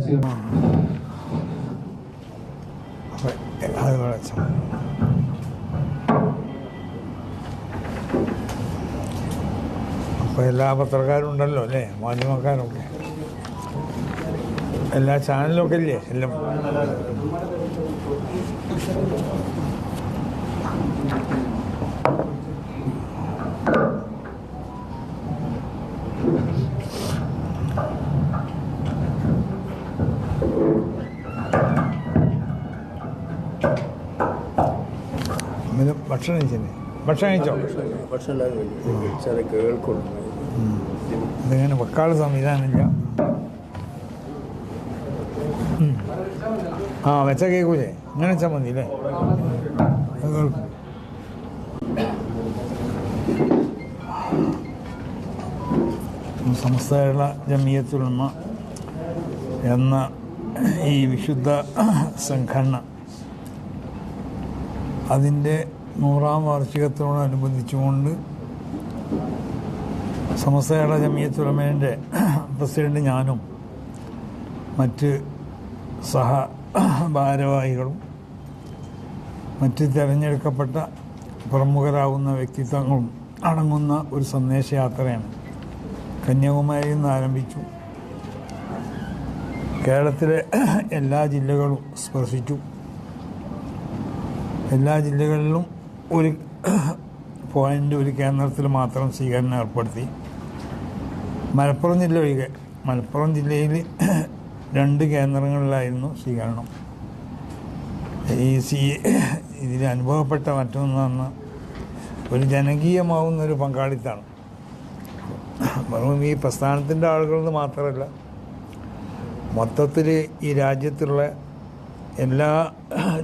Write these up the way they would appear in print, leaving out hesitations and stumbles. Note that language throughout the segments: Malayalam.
അപ്പോൾ എല്ലാ പത്രക്കാരും ഉണ്ടല്ലോ അല്ലേ, മാധ്യമക്കാരൊക്കെ, എല്ലാ ചാനലൊക്കെ ഇല്ലേ എല്ലാം. ഭക്ഷണം കഴിച്ചേ? ഭക്ഷണം കഴിച്ചോ? ഇതിങ്ങനെ വെക്കാനുള്ള സംവിധാനമില്ല. വെച്ച കേൾക്കൂലേ? ഇങ്ങനെ വെച്ചാൽ മതി അല്ലേ? സമസ്ത കേരള ജമിയത്തുൽ ഉലമ എന്ന ഈ വിശുദ്ധ സംഘടന അതിൻ്റെ 100ാം വാർഷികത്തോടനുബന്ധിച്ചുകൊണ്ട് സമസ്ത കേരള ജമിയത്തുൽ ഉലമയുടെ പ്രസിഡന്റ് ഞാനും മറ്റ് ഭാരവാഹികളും മറ്റ് തിരഞ്ഞെടുക്കപ്പെട്ട പ്രമുഖരാകുന്ന വ്യക്തിത്വങ്ങളും അടങ്ങുന്ന ഒരു സന്ദേശയാത്രയാണ് കന്യാകുമാരിയിൽ നിന്ന് ആരംഭിച്ചു. കേരളത്തിലെ എല്ലാ ജില്ലകളും സ്പർശിച്ചു. എല്ലാ ജില്ലകളിലും ഒരു പോയിൻ്റ്, ഒരു കേന്ദ്രത്തിൽ മാത്രം സ്വീകരണം ഏർപ്പെടുത്തി. മലപ്പുറം ജില്ല ഒഴികെ മലപ്പുറം ജില്ലയിൽ 2 കേന്ദ്രങ്ങളിലായിരുന്നു സ്വീകരണം. ഇതിൽ അനുഭവപ്പെട്ട മറ്റൊന്ന് പറഞ്ഞാൽ ഒരു ജനകീയമാവുന്നൊരു പങ്കാളിത്തമാണ്. വെറും ഈ പ്രസ്ഥാനത്തിൻ്റെ ആളുകളെന്ന് മാത്രമല്ല, മൊത്തത്തിൽ ഈ രാജ്യത്തുള്ള എല്ലാ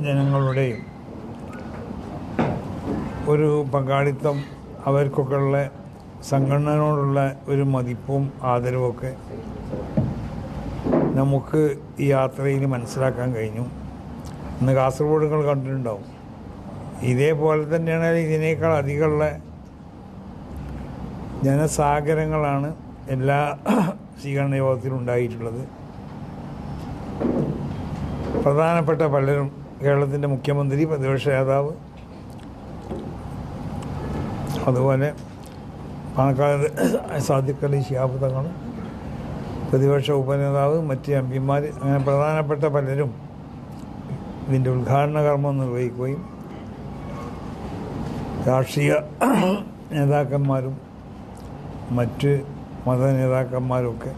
ജനങ്ങളുടെയും ഒരു പങ്കാളിത്തം, അവർക്കൊക്കെയുള്ള സംഘടനയോടുള്ള ഒരു മതിപ്പും ആദരവൊക്കെ നമുക്ക് ഈ യാത്രയിൽ മനസ്സിലാക്കാൻ കഴിഞ്ഞു. ഇന്ന് കാസർഗോഡ് നിങ്ങൾ കണ്ടിട്ടുണ്ടാവും. ഇതേപോലെ തന്നെയാണ് ഇതിനേക്കാൾ അധികമുള്ള ജനസാഗരങ്ങളാണ് എല്ലാ സ്വീകരണ യോഗത്തിലും ഉണ്ടായിട്ടുള്ളത്. പ്രധാനപ്പെട്ട പലരും, കേരളത്തിൻ്റെ മുഖ്യമന്ത്രി, പ്രതിപക്ഷ നേതാവ്, അതുപോലെ പാണക്കാട് സാദിഖ് അലി ശിഹാബ് തങ്ങൾ, പ്രതിപക്ഷ ഉപനേതാവ്, മറ്റ് എംപിമാർ, അങ്ങനെ പ്രധാനപ്പെട്ട പലരും ഇതിൻ്റെ ഉദ്ഘാടന കർമ്മം നിർവഹിക്കുകയും രാഷ്ട്രീയ നേതാക്കന്മാരും മറ്റ് മത നേതാക്കന്മാരുമൊക്കെ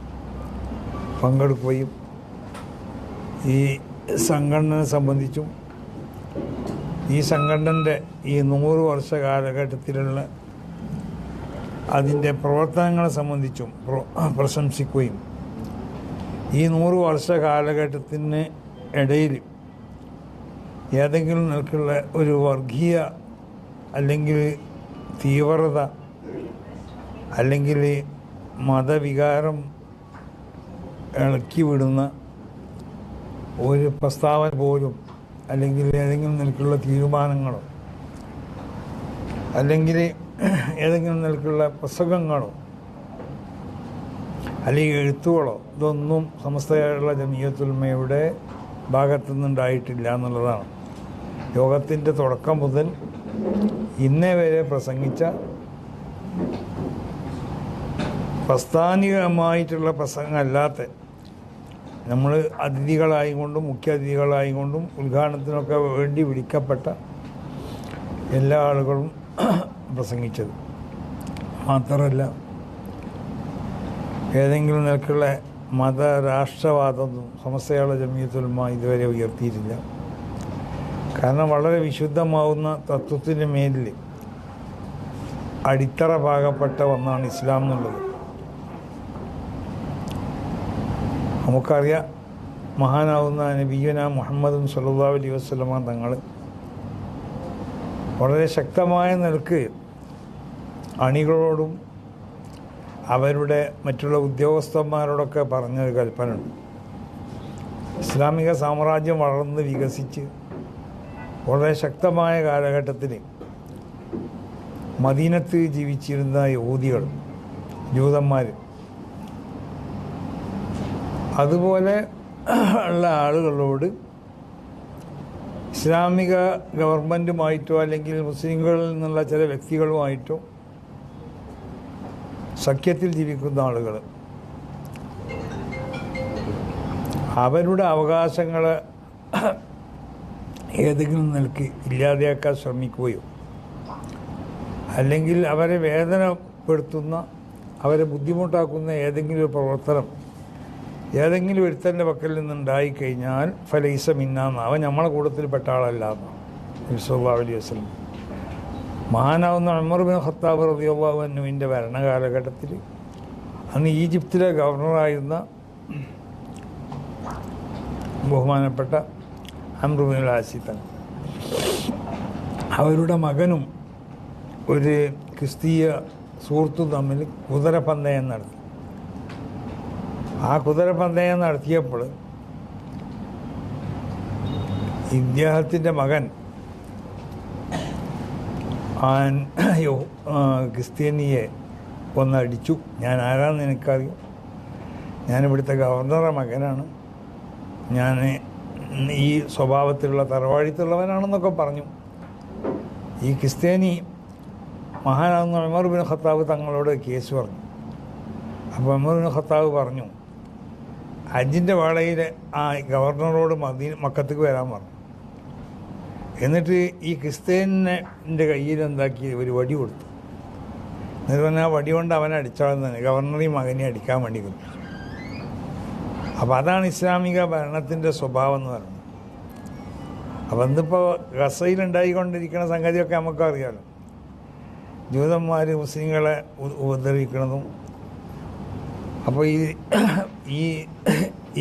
പങ്കെടുക്കുകയും ഈ സംഘടനയെ സംബന്ധിച്ചും ഈ സംഘടനൻ്റെ ഈ 100 വർഷ കാലഘട്ടത്തിലുള്ള അതിൻ്റെ പ്രവർത്തനങ്ങളെ സംബന്ധിച്ചും പ്രശംസിക്കുകയും ഈ 100 വർഷ കാലഘട്ടത്തിന് ഇടയിൽ ഏതെങ്കിലും നിലക്കുള്ള ഒരു വർഗീയ അല്ലെങ്കിൽ തീവ്രത അല്ലെങ്കിൽ മതവികാരം ഇളക്കി വിടുന്ന ഒരു പ്രസ്താവന പോലും, അല്ലെങ്കിൽ ഏതെങ്കിലും നിലക്കുള്ള തീരുമാനങ്ങളോ അല്ലെങ്കിൽ ഏതെങ്കിലും നിലക്കുള്ള പുസ്തകങ്ങളോ അല്ലെങ്കിൽ എഴുത്തുകളോ ഇതൊന്നും സമസ്ത കേരള ജമിയത്തുൽ ഉലമയുടെ ഭാഗത്തു നിന്നുണ്ടായിട്ടില്ല എന്നുള്ളതാണ്. യോഗത്തിൻ്റെ തുടക്കം മുതൽ ഇന്നേ വരെ പ്രസംഗിച്ച പ്രസ്ഥാനികമായിട്ടുള്ള പ്രസംഗമല്ലാത്ത, നമ്മൾ അതിഥികളായിക്കൊണ്ടും മുഖ്യ അതിഥികളായിക്കൊണ്ടും ഉദ്ഘാടനത്തിനൊക്കെ വേണ്ടി വിളിക്കപ്പെട്ട എല്ലാ ആളുകളും പ്രസംഗിച്ചത്. മാത്രമല്ല ഏതെങ്കിലും നിലക്കുള്ള മതരാഷ്ട്രവാദമൊന്നും സമസ്ത കേരള ജമിയത്തുൽ ഉലമ ഇതുവരെ ഉയർത്തിയിട്ടില്ല. കാരണം വളരെ വിശുദ്ധമാവുന്ന തത്വത്തിന് മേലിൽ അടിത്തറ പാകപ്പെട്ട ഒന്നാണ് ഇസ്ലാം എന്നുള്ളത്. നമുക്കറിയാം, മഹാനാവുന്ന നബിയുന മുഹമ്മദ് സല്ലല്ലാഹു അലൈഹി വസല്ലമ തങ്ങൾ വളരെ ശക്തമായ നിലക്ക് അണികളോടും അവരുടെ മറ്റുള്ള ഉദ്യോഗസ്ഥന്മാരോടൊക്കെ പറഞ്ഞൊരു കൽപ്പനയുണ്ട്. ഇസ്ലാമിക സാമ്രാജ്യം വളർന്ന് വികസിച്ച് വളരെ ശക്തമായ കാലഘട്ടത്തിൽ മദീനത്ത് ജീവിച്ചിരുന്ന യഹൂദികൾ, ജൂതന്മാർ, അതുപോലെ ഉള്ള ആളുകളോട് ഇസ്ലാമിക ഗവൺമെൻറ്റുമായിട്ടോ അല്ലെങ്കിൽ മുസ്ലിങ്ങളിൽ നിന്നുള്ള ചില വ്യക്തികളുമായിട്ടോ സഖ്യത്തിൽ ജീവിക്കുന്ന ആളുകൾ അവരുടെ അവകാശങ്ങൾ ഏതെങ്കിലും നിലയ്ക്ക് ഇല്ലാതെയാക്കാൻ ശ്രമിക്കുകയോ അല്ലെങ്കിൽ അവരെ വേദനപ്പെടുത്തുന്ന അവരെ ബുദ്ധിമുട്ടാക്കുന്ന ഏതെങ്കിലും ഒരു പ്രവർത്തനം ഏതെങ്കിലും ഒരുത്തൻ്റെ പക്കൽ നിന്നുണ്ടായിക്കഴിഞ്ഞാൽ ഫലൈസ മിന്നാന്ന് അവൻ നമ്മളെ കൂട്ടത്തിൽപ്പെട്ട ആളല്ല നബി സല്ലല്ലാഹു അലൈഹി വസല്ലം. മഹാനാവുന്ന ഉമർ ബിൻ ഖത്താബ് റളിയല്ലാഹു അൻഹുവിൻ്റെ ഭരണകാലഘട്ടത്തിൽ അന്ന് ഈജിപ്തിലെ ഗവർണറായിരുന്ന ബഹുമാനപ്പെട്ട അംർ ബിൻ ആസി തങ്ങൾ അവരുടെ മകനും ഒരു ക്രിസ്തീയ സുഹൃത്തും തമ്മിൽ കുതിരപ്പന്തയം നടത്തി. ആ കുതിരപ്പന്തയം നടത്തിയപ്പോൾ ഇദ്ദേഹത്തിൻ്റെ മകൻ ക്രിസ്ത്യാനിയെ ഒന്നടിച്ചു. ഞാൻ ആരാന്ന് എനിക്കറിയും, ഞാനിവിടുത്തെ ഗവർണറുടെ മകനാണ്, ഞാൻ ഈ സ്വഭാവത്തിലുള്ള തറവാടിത്തുള്ളവനാണെന്നൊക്കെ പറഞ്ഞു. ഈ ക്രിസ്ത്യാനി മഹാനാകുന്ന ഉമർ ബിൻ ഖത്താബ് തങ്ങളോട് കേസ് പറഞ്ഞു. അപ്പോൾ ഉമർ ബിൻ ഖത്താബ് പറഞ്ഞു, ഹജ്ജിൻ്റെ വേളയിൽ ആ ഗവർണറോട് മക്കത്തേക്ക് വരാൻ പറഞ്ഞു. എന്നിട്ട് ഈ ക്രിസ്ത്യാനിൻ്റെ കയ്യിൽ എന്താക്കി ഒരു വടി കൊടുത്തു. എന്നിട്ട് പറഞ്ഞാൽ ആ വടി കൊണ്ട് അവനെ അടിച്ചാൽ ഗവർണറെയും മകനെ അടിക്കാൻ വേണ്ടി കൊടുത്തു. അപ്പോൾ അതാണ് ഇസ്ലാമിക ഭരണത്തിൻ്റെ സ്വഭാവം എന്ന് പറയുന്നത്. അപ്പോൾ ഇന്നിപ്പോൾ ഗസയിലുണ്ടായിക്കൊണ്ടിരിക്കുന്ന സംഗതിയൊക്കെ നമുക്കറിയാമല്ലോ. ജൂതന്മാർ മുസ്ലിങ്ങളെ ഉപദ്രവിക്കുന്നതും. അപ്പോൾ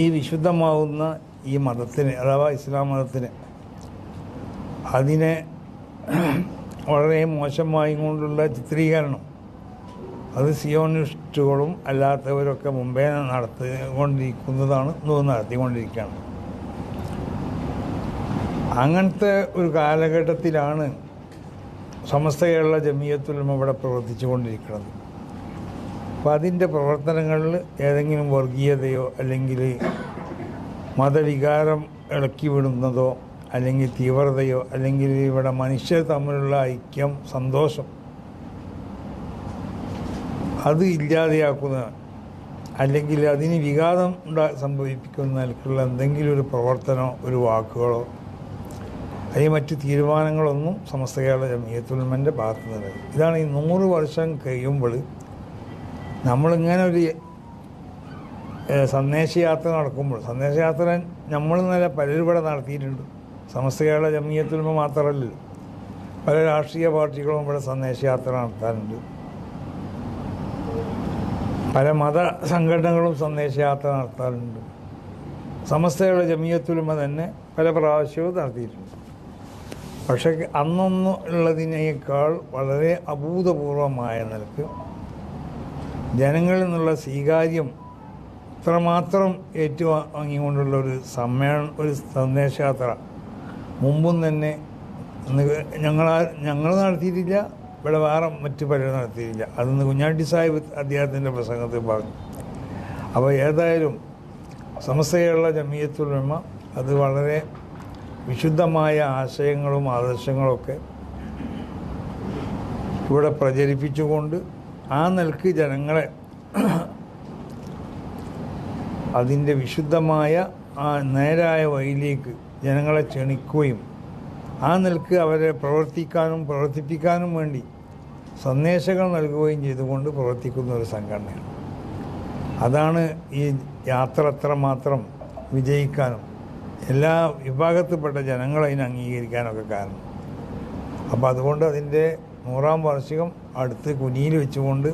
ഈ വിശുദ്ധമാവുന്ന ഈ മതത്തിന് അഥവാ ഇസ്ലാം മതത്തിന് അതിനെ വളരെ മോശമായി കൊണ്ടുള്ള ചിത്രീകരണം അത് സിയോണിസ്റ്റുകളും അല്ലാത്തവരൊക്കെ മുമ്പേ നടത്തിക്കൊണ്ടിരിക്കുകയാണ്. അങ്ങനത്തെ ഒരു കാലഘട്ടത്തിലാണ് സമസ്ത കേരള ജമിയത്തുൽ ഉലമ ഇവിടെ പ്രവർത്തിച്ചു കൊണ്ടിരിക്കുന്നത്. അപ്പോൾ അതിൻ്റെ പ്രവർത്തനങ്ങളിൽ ഏതെങ്കിലും വർഗീയതയോ അല്ലെങ്കിൽ മതവികാരം ഇളക്കി വിടുന്നതോ അല്ലെങ്കിൽ തീവ്രതയോ അല്ലെങ്കിൽ ഇവിടെ മനുഷ്യർ തമ്മിലുള്ള ഐക്യം സന്തോഷം അത് ഇല്ലാതെയാക്കുന്നതാണ് അല്ലെങ്കിൽ അതിന് വിഘാതം സംഭവിപ്പിക്കുന്ന നിലക്കുള്ള എന്തെങ്കിലും ഒരു പ്രവർത്തനമോ ഒരു വാക്കുകളോ അല്ലെങ്കിൽ മറ്റ് തീരുമാനങ്ങളൊന്നും സമസ്ത കേരള ജമിയത്തുൽ ഉലമയുടെ ഭാഗത്തു നിന്ന്. ഇതാണ് ഈ 100 വർഷം കഴിയുമ്പോൾ നമ്മളിങ്ങനെ ഒരു സന്ദേശയാത്ര നടക്കുമ്പോൾ, സന്ദേശയാത്ര നമ്മൾ നല്ല പലരും ഇവിടെ നടത്തിയിട്ടുണ്ട്. സമസ്ത കേരള ജമിയത്തുൽ ഉലമ മാത്രമല്ലല്ലോ, പല രാഷ്ട്രീയ പാർട്ടികളും ഇവിടെ സന്ദേശയാത്ര നടത്താറുണ്ട്. പല മത സംഘടനകളും സന്ദേശയാത്ര നടത്താറുണ്ട്. സമസ്ത കേരള ജമിയത്തുൽ ഉലമ തന്നെ പല പ്രാവശ്യവും നടത്തിയിട്ടുണ്ട്. പക്ഷേ അന്നൊന്നുള്ളതിനേക്കാൾ വളരെ അഭൂതപൂർവമായ നിലക്ക് ജനങ്ങളിൽ നിന്നുള്ള സ്വീകാര്യം ഇത്രമാത്രം ഏറ്റുവാങ്ങിക്കൊണ്ടുള്ള ഒരു സന്ദേശയാത്ര മുമ്പും തന്നെ ഞങ്ങൾ നടത്തിയിട്ടില്ല, ഇവിടെ വേറെ മറ്റു പലരും നടത്തിയിട്ടില്ല. അതൊന്ന് കുഞ്ഞാട്ടി സാഹിബ് അദ്ദേഹത്തിൻ്റെ പ്രസംഗത്തിൽ പറഞ്ഞു. അപ്പോൾ ഏതായാലും സമസ്ത കേരള ജമിയത്തുൽ ഉലമ അത് വളരെ വിശുദ്ധമായ ആശയങ്ങളും ആദർശങ്ങളൊക്കെ ഇവിടെ പ്രചരിപ്പിച്ചുകൊണ്ട് ആ നിലക്ക് ജനങ്ങളെ അതിൻ്റെ വിശുദ്ധമായ ആ നേരായ വഴിയിലേക്ക് ജനങ്ങളെ ക്ഷണിക്കുകയും ആ നിലക്ക് അവരെ പ്രവർത്തിപ്പിക്കാനും വേണ്ടി സന്ദേശങ്ങൾ നൽകുകയും ചെയ്തുകൊണ്ട് പ്രവർത്തിക്കുന്ന ഒരു സംഘടനയാണ്. അതാണ് ഈ യാത്ര അത്രമാത്രം വിജയിക്കാനും എല്ലാ വിഭാഗത്തിൽപ്പെട്ട ജനങ്ങളെ അതിനെ അംഗീകരിക്കാനൊക്കെ കാരണം. അപ്പോൾ അതുകൊണ്ട് അതിൻ്റെ 100ാം വാർഷികം അടുത്ത് കുനിയിൽ വെച്ചുകൊണ്ട്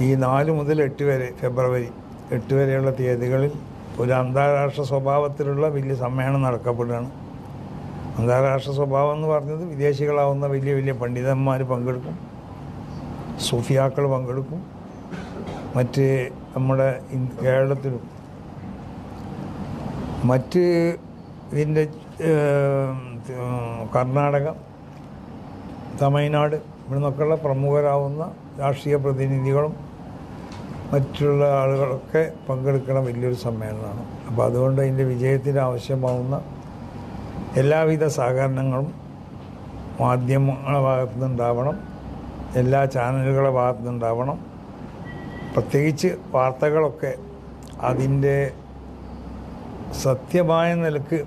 ഈ 4 മുതൽ 8 വരെ ഫെബ്രുവരി 8 വരെയുള്ള തീയതികളിൽ ഒരു അന്താരാഷ്ട്ര സ്വഭാവത്തിലുള്ള വലിയ സമ്മേളനം നടക്കപ്പെടുകയാണ്. അന്താരാഷ്ട്ര സ്വഭാവം എന്ന് പറഞ്ഞത് വിദേശികളാവുന്ന വലിയ വലിയ പണ്ഡിതന്മാർ പങ്കെടുക്കും, സൂഫിയാക്കൾ പങ്കെടുക്കും, മറ്റ് നമ്മുടെ കേരളത്തിലും മറ്റ് ഇതിൻ്റെ കർണാടക, തമിഴ്നാട് ഇവിടെ നിന്നൊക്കെയുള്ള പ്രമുഖരാവുന്ന രാഷ്ട്രീയ പ്രതിനിധികളും മറ്റുള്ള ആളുകളൊക്കെ പങ്കെടുക്കുന്ന വലിയൊരു സമ്മേളനമാണ്. അപ്പോൾ അതുകൊണ്ട് അതിൻ്റെ വിജയത്തിന് ആവശ്യമാവുന്ന എല്ലാവിധ സഹകരണങ്ങളും മാധ്യമങ്ങളുടെ ഭാഗത്തു നിന്നുണ്ടാവണം, എല്ലാ ചാനലുകളുടെ ഭാഗത്തു നിന്നുണ്ടാവണം. പ്രത്യേകിച്ച് വാർത്തകളൊക്കെ അതിൻ്റെ സത്യമായ നിലക്ക്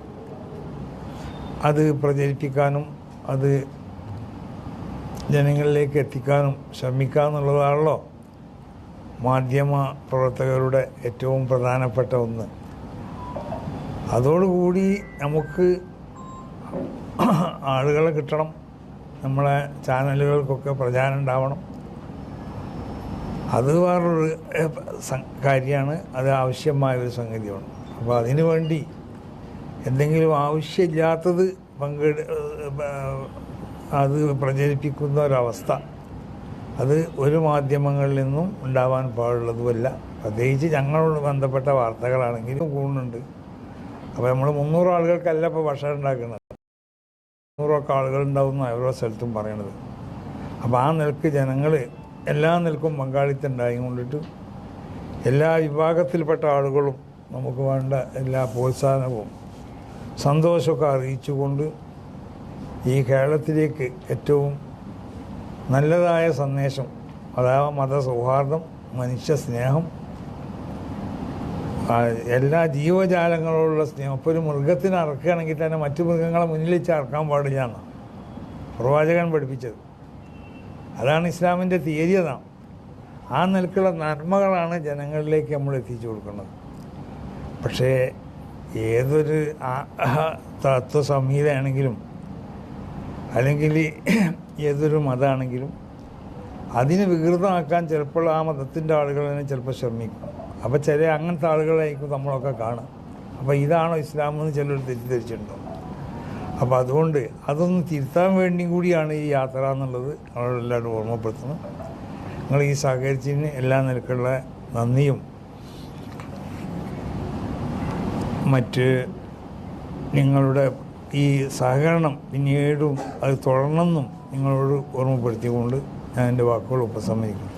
അത് പ്രചരിപ്പിക്കാനും അത് ജനങ്ങളിലേക്ക് എത്തിക്കാനും ശ്രമിക്കുക എന്നുള്ളതാണല്ലോ മാധ്യമ പ്രവർത്തകരുടെ ഏറ്റവും പ്രധാനപ്പെട്ട ഒന്ന്. അതോടുകൂടി നമുക്ക് ആളുകളെ കിട്ടണം, നമ്മളെ ചാനലുകൾക്കൊക്കെ പ്രചാരം ഉണ്ടാവണം. അത് വേറൊരു കാര്യമാണ്, അത് ആവശ്യമായൊരു സംഗതിയാണ്. അപ്പോൾ അതിനു വേണ്ടി എന്തെങ്കിലും ആവശ്യമില്ലാത്തത് അത് പ്രചരിപ്പിക്കുന്ന ഒരവസ്ഥ അത് ഒരു മാധ്യമങ്ങളിൽ നിന്നും ഉണ്ടാവാൻ പാടുള്ളതുമല്ല. പ്രത്യേകിച്ച് ഞങ്ങളോട് ബന്ധപ്പെട്ട വാർത്തകളാണെങ്കിലും കൂടുന്നുണ്ട്. അപ്പോൾ നമ്മൾ 300 ആളുകൾക്കല്ല ഇപ്പോൾ ഭക്ഷണം ഉണ്ടാക്കുന്നത്, 100 ആളുകൾ ഉണ്ടാവുന്ന ഓരോ സ്ഥലത്തും പറയണത്. അപ്പോൾ ആ നിലക്ക് ജനങ്ങൾ എല്ലാ നിലക്കും പങ്കാളിത്തം ഉണ്ടായിക്കൊണ്ടിട്ട് എല്ലാ വിഭാഗത്തിൽപ്പെട്ട ആളുകളും നമുക്ക് വേണ്ട എല്ലാ പ്രോത്സാഹനവും സന്തോഷമൊക്കെ അറിയിച്ചുകൊണ്ട് ഈ കേരളത്തിലേക്ക് ഏറ്റവും നല്ലതായ സന്ദേശം, അതായത് മതസൗഹാർദ്ദം, മനുഷ്യ സ്നേഹം, എല്ലാ ജീവജാലങ്ങളോടുള്ള സ്നേഹം. ഇപ്പോൾ ഒരു മൃഗത്തിനെ അറക്കുകയാണെങ്കിൽ തന്നെ മറ്റു മൃഗങ്ങളെ മുന്നിൽ വെച്ച് അറക്കാൻ പാടില്ല എന്നാണ് പ്രവാചകൻ പഠിപ്പിച്ചത്. അതാണ് ഇസ്ലാമിൻ്റെ തിയറി. അതാണ് ആ നിലക്കുള്ള നന്മകളാണ് ജനങ്ങളിലേക്ക് നമ്മൾ എത്തിച്ചു കൊടുക്കുന്നത്. പക്ഷേ ഏതൊരു തത്വസംഹിതയാണെങ്കിലും അല്ലെങ്കിൽ ഏതൊരു മതമാണെങ്കിലും അതിനെ വികൃതമാക്കാൻ ചിലപ്പോൾ ആ മതത്തിൻ്റെ ആളുകൾ തന്നെ ചിലപ്പോൾ ശ്രമിക്കും. അപ്പോൾ ചില അങ്ങനത്തെ ആളുകളായിരിക്കും നമ്മളൊക്കെ കാണുക. അപ്പോൾ ഇതാണോ ഇസ്ലാം എന്ന് ചിലർ തെറ്റിദ്ധരിച്ചിട്ടുണ്ടോ? അപ്പോൾ അതുകൊണ്ട് അതൊന്ന് തിരുത്താൻ വേണ്ടിയും കൂടിയാണ് ഈ യാത്ര എന്നുള്ളത് നമ്മളെല്ലാവരും ഓർമ്മപ്പെടുത്തുന്നത്. നിങ്ങൾ ഈ സഹകരിച്ചതിന് എല്ലാ നിലക്കുള്ള നന്ദിയും മറ്റ് നിങ്ങളുടെ ഈ സഹകരണം പിന്നീടും അത് തുടരണമെന്നും നിങ്ങളോട് ഓർമ്മപ്പെടുത്തിക്കൊണ്ട് ഞാൻ എൻ്റെ വാക്കുകൾ ഉപസംഹരിക്കുന്നു.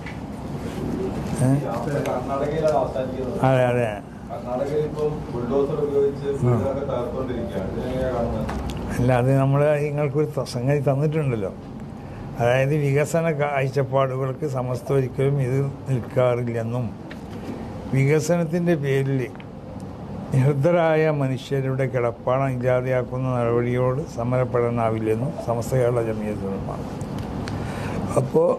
അതെ അതെ അല്ല, അത് നമ്മൾ നിങ്ങൾക്കൊരു സംഗതി തന്നിട്ടുണ്ടല്ലോ. അതായത് വികസന കാഴ്ചപ്പാടുകൾക്ക് സമസ്ത ഒരിക്കലും ഇത് നിൽക്കാറില്ലെന്നും വികസനത്തിൻ്റെ പേരിൽ നിഹതരായ മനുഷ്യരുടെ കിടപ്പാടം ഇല്ലാതെയാക്കുന്ന നടപടിയോട് സമരപ്പെടാനാവില്ലെന്നും സമസ്ത കേരള ജമിയത്തുൽ ഉലമ. അപ്പോൾ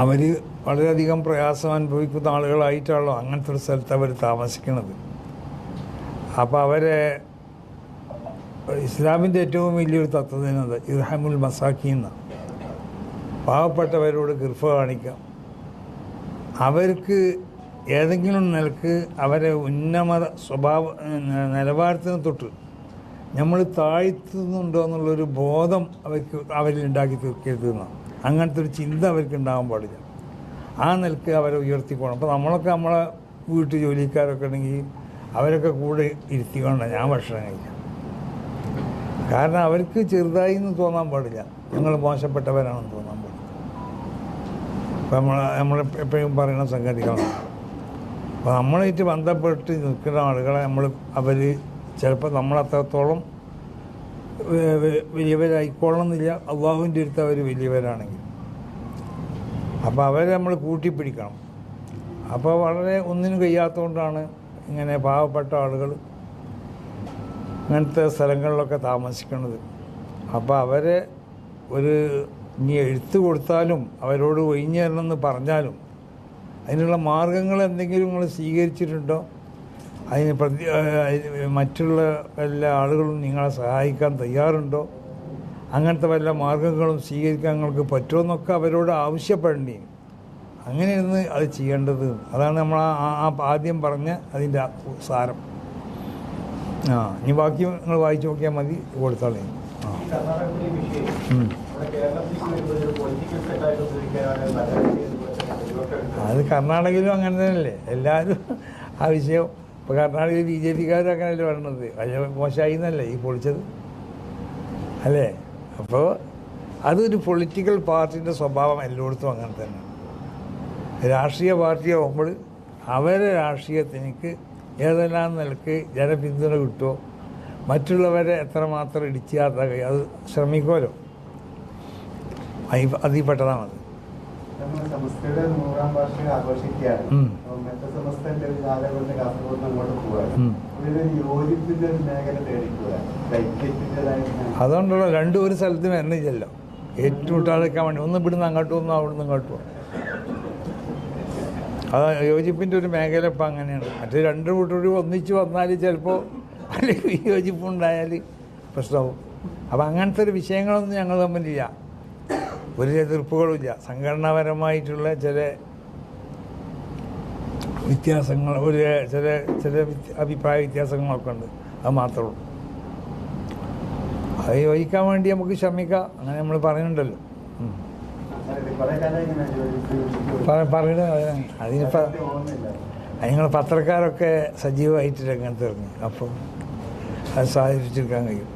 അവർ വളരെയധികം പ്രയാസം അനുഭവിക്കുന്ന ആളുകളായിട്ടാണല്ലോ അങ്ങനത്തെ ഒരു സ്ഥലത്ത് അവർ താമസിക്കുന്നത്. അപ്പോൾ അവരെ ഇസ്ലാമിൻ്റെ ഏറ്റവും വലിയൊരു തത്വത്തിനത് ഇർഹമുൽ മസാക്കീൻ, പാവപ്പെട്ടവരോട് കൃപ കാണിക്കാം. അവർക്ക് ഏതെങ്കിലും നിലക്ക് അവരെ ഉന്നമത നിലവാരത്തിന് തൊട്ട് നമ്മൾ താഴ്ത്തുന്നുണ്ടോ എന്നുള്ളൊരു ബോധം അവരിൽ ഉണ്ടാക്കി തീർക്കരുത് എന്നാണ്. അങ്ങനത്തെ ഒരു ചിന്ത അവർക്ക് ഉണ്ടാകാൻ പാടില്ല. ആ നിലക്ക് അവരെ ഉയർത്തിക്കോണം. അപ്പോൾ നമ്മളൊക്കെ നമ്മളെ വീട്ടു ജോലിക്കാരൊക്കെ ഉണ്ടെങ്കിൽ അവരൊക്കെ കൂടെ ഇരുത്തിക്കൊണ്ടാണ് ഞാൻ ഭക്ഷണം കഴിക്കാം. കാരണം അവർക്ക് ചെറുതായി എന്ന് തോന്നാൻ പാടില്ല, ഞങ്ങൾ മോശപ്പെട്ടവരാണെന്ന് തോന്നാൻ പാടില്ല. അപ്പം നമ്മൾ എപ്പോഴും പറയുന്ന സംഗതികളാണ്. അപ്പോൾ നമ്മളായിട്ട് ബന്ധപ്പെട്ട് നിൽക്കുന്ന ആളുകളെ അവർ ചിലപ്പോൾ നമ്മളത്രത്തോളം വലിയവരായിക്കൊള്ളണമെന്നില്ല, അള്ളാഹുവിൻ്റെ അടുത്ത് അവർ വലിയവരാണെങ്കിൽ. അപ്പോൾ അവരെ നമ്മൾ കൂട്ടിപ്പിടിക്കണം. അപ്പോൾ വളരെ ഒന്നിനും കഴിയാത്തതുകൊണ്ടാണ് ഇങ്ങനെ പാവപ്പെട്ട ആളുകൾ അങ്ങനത്തെ സ്ഥലങ്ങളിലൊക്കെ താമസിക്കുന്നത്. അപ്പോൾ അവരെ ഇനി എഴുത്ത് കൊടുത്താലും അവരോട് ഒഴിഞ്ഞു തരണമെന്ന് പറഞ്ഞാലും അതിനുള്ള മാർഗങ്ങൾ എന്തെങ്കിലും നിങ്ങൾ സ്വീകരിച്ചിട്ടുണ്ടോ? അതിന് മറ്റുള്ള എല്ലാ ആളുകളും നിങ്ങളെ സഹായിക്കാൻ തയ്യാറുണ്ടോ? അങ്ങനത്തെ വല്ല മാർഗങ്ങളും സ്വീകരിക്കാൻ നിങ്ങൾക്ക് പറ്റുമെന്നൊക്കെ അവരോട് ആവശ്യപ്പെടേണ്ടി. അങ്ങനെയാണ് അത് ചെയ്യേണ്ടത്. അതാണ് നമ്മൾ ആദ്യം പറഞ്ഞ അതിൻ്റെ സാരം. ഇനി ബാക്കി നിങ്ങൾ വായിച്ചു നോക്കിയാൽ മതി, കൊടുത്താളേ. അത് കർണാടകയിലും അങ്ങനെ തന്നെയല്ലേ എല്ലാവരും ആ വിഷയം. ഇപ്പോൾ കർണാടകയിൽ BJP-ക്കാരും അങ്ങനെയല്ലേ പറയണത്. വലിയ മോശമായി എന്നല്ലേ ഈ പൊളിച്ചത്, അല്ലേ? അപ്പോൾ അതൊരു പൊളിറ്റിക്കൽ പാർട്ടിൻ്റെ സ്വഭാവം എല്ലായിടത്തും അങ്ങനെ തന്നെ. രാഷ്ട്രീയ പാർട്ടിയാകുമ്പോൾ അവരെ രാഷ്ട്രീയത്തിനിക്ക് ഏതെല്ലാം നിലക്ക് ജനപിന്തുണ കിട്ടുമോ, മറ്റുള്ളവരെ എത്രമാത്രം ഇടിച്ചാത്ത അത് ശ്രമിക്കുമല്ലോ. അതിൽ പെട്ടതാണത്. സമസ്തയുടെ 100ാം വാർഷികം ആഘോഷിക്കുകയാണ്. സമസ്തന്റെ ഒരു കാലഘട്ടം കാസർഗോഡ് അങ്ങോട്ട് പോവുകയാണ്. യോജിപ്പിന്റെ ഒരു മേഖല തേടിപ്പോവുകയാണ്. അതുകൊണ്ടുള്ള രണ്ടും ഒരു സ്ഥലത്ത് വരുന്നില്ലല്ലോ. ഏറ്റുമുട്ടാതെക്കാൻ വേണ്ടി ഒന്ന് ഇവിടുന്ന് അങ്ങോട്ടും ഒന്നും അവിടുന്ന് ഇങ്ങോട്ടും. അത് യോജിപ്പിൻ്റെ ഒരു മേഖല ഇപ്പം അങ്ങനെയാണ്. മറ്റേ രണ്ട് കൂട്ടരും ഒന്നിച്ച് വന്നാൽ ചിലപ്പോൾ അല്ലെങ്കിൽ യോജിപ്പുണ്ടായാൽ പ്രശ്നമാവും. അപ്പം അങ്ങനത്തെ ഒരു വിഷയങ്ങളൊന്നും ഞങ്ങൾ തമ്മിലില്ല, ഒരു എതിർപ്പുകളുമില്ല. സംഘടനാപരമായിട്ടുള്ള ചില വ്യത്യാസങ്ങൾ, ചില അഭിപ്രായ വ്യത്യാസങ്ങളൊക്കെ ഉണ്ട്, അത് മാത്രമേ ഉള്ളൂ. അത് യോജിക്കാൻ വേണ്ടി നമുക്ക് ശ്രമിക്കാം, അങ്ങനെ നമ്മൾ പറയുന്നുണ്ടല്ലോ. പറയണ അതിനിപ്പോൾ നിങ്ങൾ പത്രക്കാരൊക്കെ സജീവമായിട്ട് രംഗത്ത് ഇറങ്ങി, അപ്പം അത് സാധിച്ചെടുക്കാൻ കഴിയും.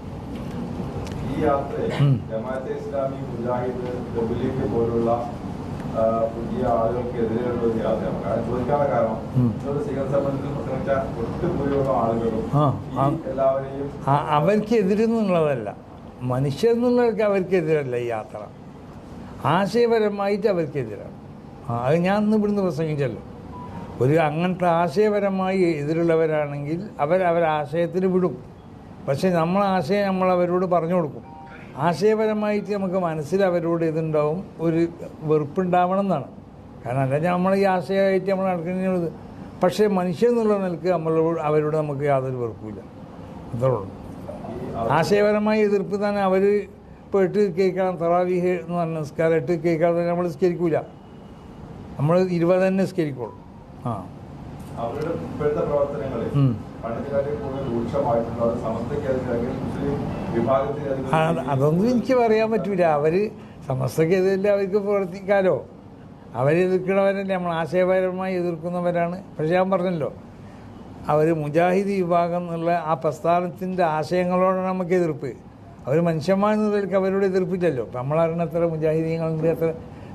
ഈ യാത്രയിൽ ജമാഅത്തെ ഇസ്ലാമി, മുജാഹിദ്, ലീഗ് പോലുള്ള പുതിയ ആളുകൾക്കെതിരെയുള്ള ഒരു യാത്രയാണ്. കാരണം ചോദിക്കാനുള്ള കാരണം സിഖർ സംബന്ധിച്ച് പ്രസംഗിച്ച ഒട്ടുഭൂരിപക്ഷം ആളുകളും എല്ലാവരെയും അവർക്കെതിരെന്നുള്ളതല്ല, മനുഷ്യരെന്നുള്ളവർക്ക് അവർക്കെതിരല്ല ഈ യാത്ര, ആശയപരമായിട്ട് അവർക്കെതിരാണ്. അത് ഞാൻ ഇന്ന് ഇവിടുന്ന് പ്രസംഗിച്ചല്ലോ. ഒരു അങ്ങനത്തെ ആശയപരമായി എതിരുള്ളവരാണെങ്കിൽ അവരാശയത്തിന് വിടും. പക്ഷേ ആശയം നമ്മൾ അവരോട് പറഞ്ഞു കൊടുക്കും. ആശയപരമായിട്ട് നമുക്ക് മനസ്സിൽ അവരോട് ഇതുണ്ടാവും, ഒരു വെറുപ്പുണ്ടാവണം എന്നാണ്. കാരണം അല്ലെങ്കിൽ നമ്മൾ ഈ ആശയമായിട്ട് നമ്മൾ നടക്കുന്നത്. പക്ഷേ മനുഷ്യൻ എന്നുള്ള നിലക്ക് അവരോട് നമുക്ക് യാതൊരു വെറുപ്പില്ല, അത്രേ ഉള്ളൂ. ആശയപരമായ എതിർപ്പ് തന്നെ അവർ ഇപ്പോൾ 8 കേൾക്കണം, തറാവീഹ് എന്ന് പറഞ്ഞ നിസ്കാരം 8 കേൾക്കാതെ തന്നെ നമ്മൾ നിസ്കരിക്കൂല, നമ്മൾ 20 തന്നെ നിസ്കരിക്കുള്ളൂ. അവരുടെ ഇപ്പോഴത്തെ പ്രവർത്തനങ്ങളിൽ അതൊന്നും എനിക്ക് പറയാൻ പറ്റൂല. അവർ സമസ്തക്കെതിരല്ലേ, അവർക്ക് പ്രവർത്തിക്കാലോ. അവരെതിർക്കണവരല്ലേ, നമ്മൾ ആശയപരമായി എതിർക്കുന്നവരാണ്. പക്ഷേ ഞാൻ പറഞ്ഞല്ലോ, അവർ മുജാഹിദ് വിഭാഗം എന്നുള്ള ആ പ്രസ്ഥാനത്തിൻ്റെ ആശയങ്ങളോടാണ് നമുക്ക് എതിർപ്പ്. അവർ മനുഷ്യന്മാരെന്നതിലേക്ക് അവരോട് എതിർപ്പില്ലല്ലോ. ഇപ്പം നമ്മളറിയണത്ര മുജാഹിദീങ്ങളുണ്ട്. അത്ര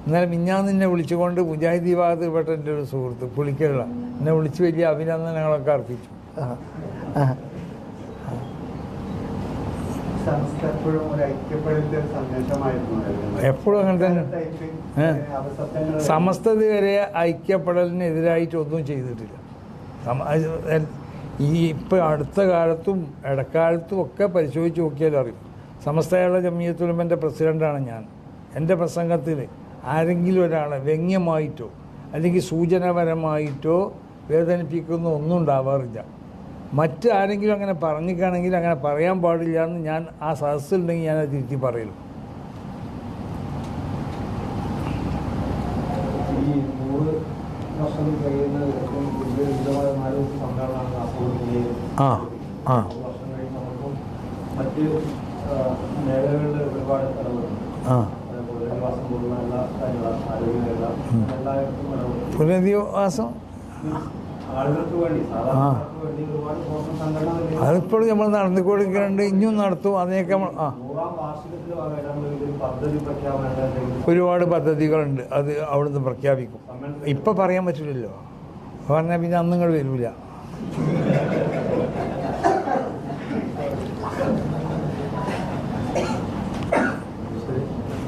ഇന്നലെ മിഞ്ഞാന്ന് എന്നെ വിളിച്ചുകൊണ്ട് മുജാഹിദ് വിഭാഗത്തിൽ പെട്ട എൻ്റെ ഒരു സുഹൃത്ത് പുളിക്കലുള്ള എന്നെ വിളിച്ച് വലിയ അഭിനന്ദനങ്ങളൊക്കെ അർപ്പിച്ചു. എപ്പോഴും അങ്ങനെ തന്നെ. സമസ്തത് വരെ ഐക്യപ്പെടലിനെതിരായിട്ട് ഒന്നും ചെയ്തിട്ടില്ല. ഈ ഇപ്പം അടുത്ത കാലത്തും ഇടക്കാലത്തും ഒക്കെ പരിശോധിച്ച് നോക്കിയാലും അറിയും. സമസ്തയുള്ള ജമിയത്തുൽ ഉലമയുടെ പ്രസിഡൻ്റാണ് ഞാൻ. എൻ്റെ പ്രസംഗത്തിൽ ആരെങ്കിലും ഒരാളെ വ്യംഗ്യമായിട്ടോ അല്ലെങ്കിൽ സൂചനാപരമായിട്ടോ വേദനിപ്പിക്കുന്ന ഒന്നും ഉണ്ടാവാറില്ല. മറ്റാരെങ്കിലും അങ്ങനെ പറഞ്ഞിട്ടാണെങ്കിൽ അങ്ങനെ പറയാൻ പാടില്ല എന്ന് ഞാൻ ആ സദസ്സിലുണ്ടെങ്കിൽ ഞാനത് തിരുത്തി പറയുള്ളൂ. മറ്റ് മേഖലകളിൽ ഒരുപാട് പുനരധിവാസം അതിപ്പോഴും നമ്മൾ നടന്നുകൊടുക്കുന്നുണ്ട്, ഇനിയും നടത്തും. അതിനൊക്കെ ഒരുപാട് പദ്ധതികളുണ്ട്, അത് അവിടുന്ന് പ്രഖ്യാപിക്കും. ഇപ്പം പറയാൻ പറ്റില്ലല്ലോ, പറഞ്ഞാൽ പിന്നെ അന്നുങ്ങൾ വരില്ല.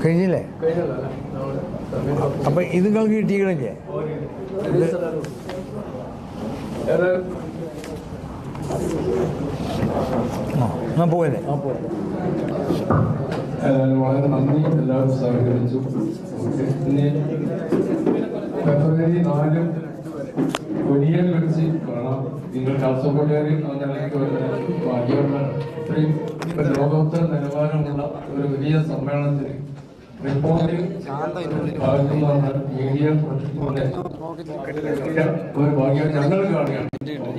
കഴിഞ്ഞില്ലേ? അപ്പം ഇത് നിങ്ങൾക്ക് കിട്ടിയില്ലേ? എന്നാ പോയല്ലേ? വളരെ നന്ദി, എല്ലാവരും സഹകരിച്ചു. പിന്നെ ഫെബ്രുവരി 4 കൊടിയേൽ വെച്ച് കാണാം. നിങ്ങൾ കാസർഗോഡുകാരിൽ ഭാഗ്യമുള്ള ഇത്രയും ലോകോത്തര നിലവാരമുള്ള ഒരു വലിയ സമ്മേളനത്തിന് റിപ്പോർട്ടിൽ ഒരു ഭാഗ്യം ഞങ്ങൾ കാണുകയാണ്.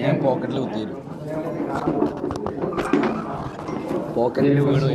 ഞാൻ പോക്കറ്റിൽ കുത്തിയിരുന്നു, പോക്കറ്റിൽ വീണ്.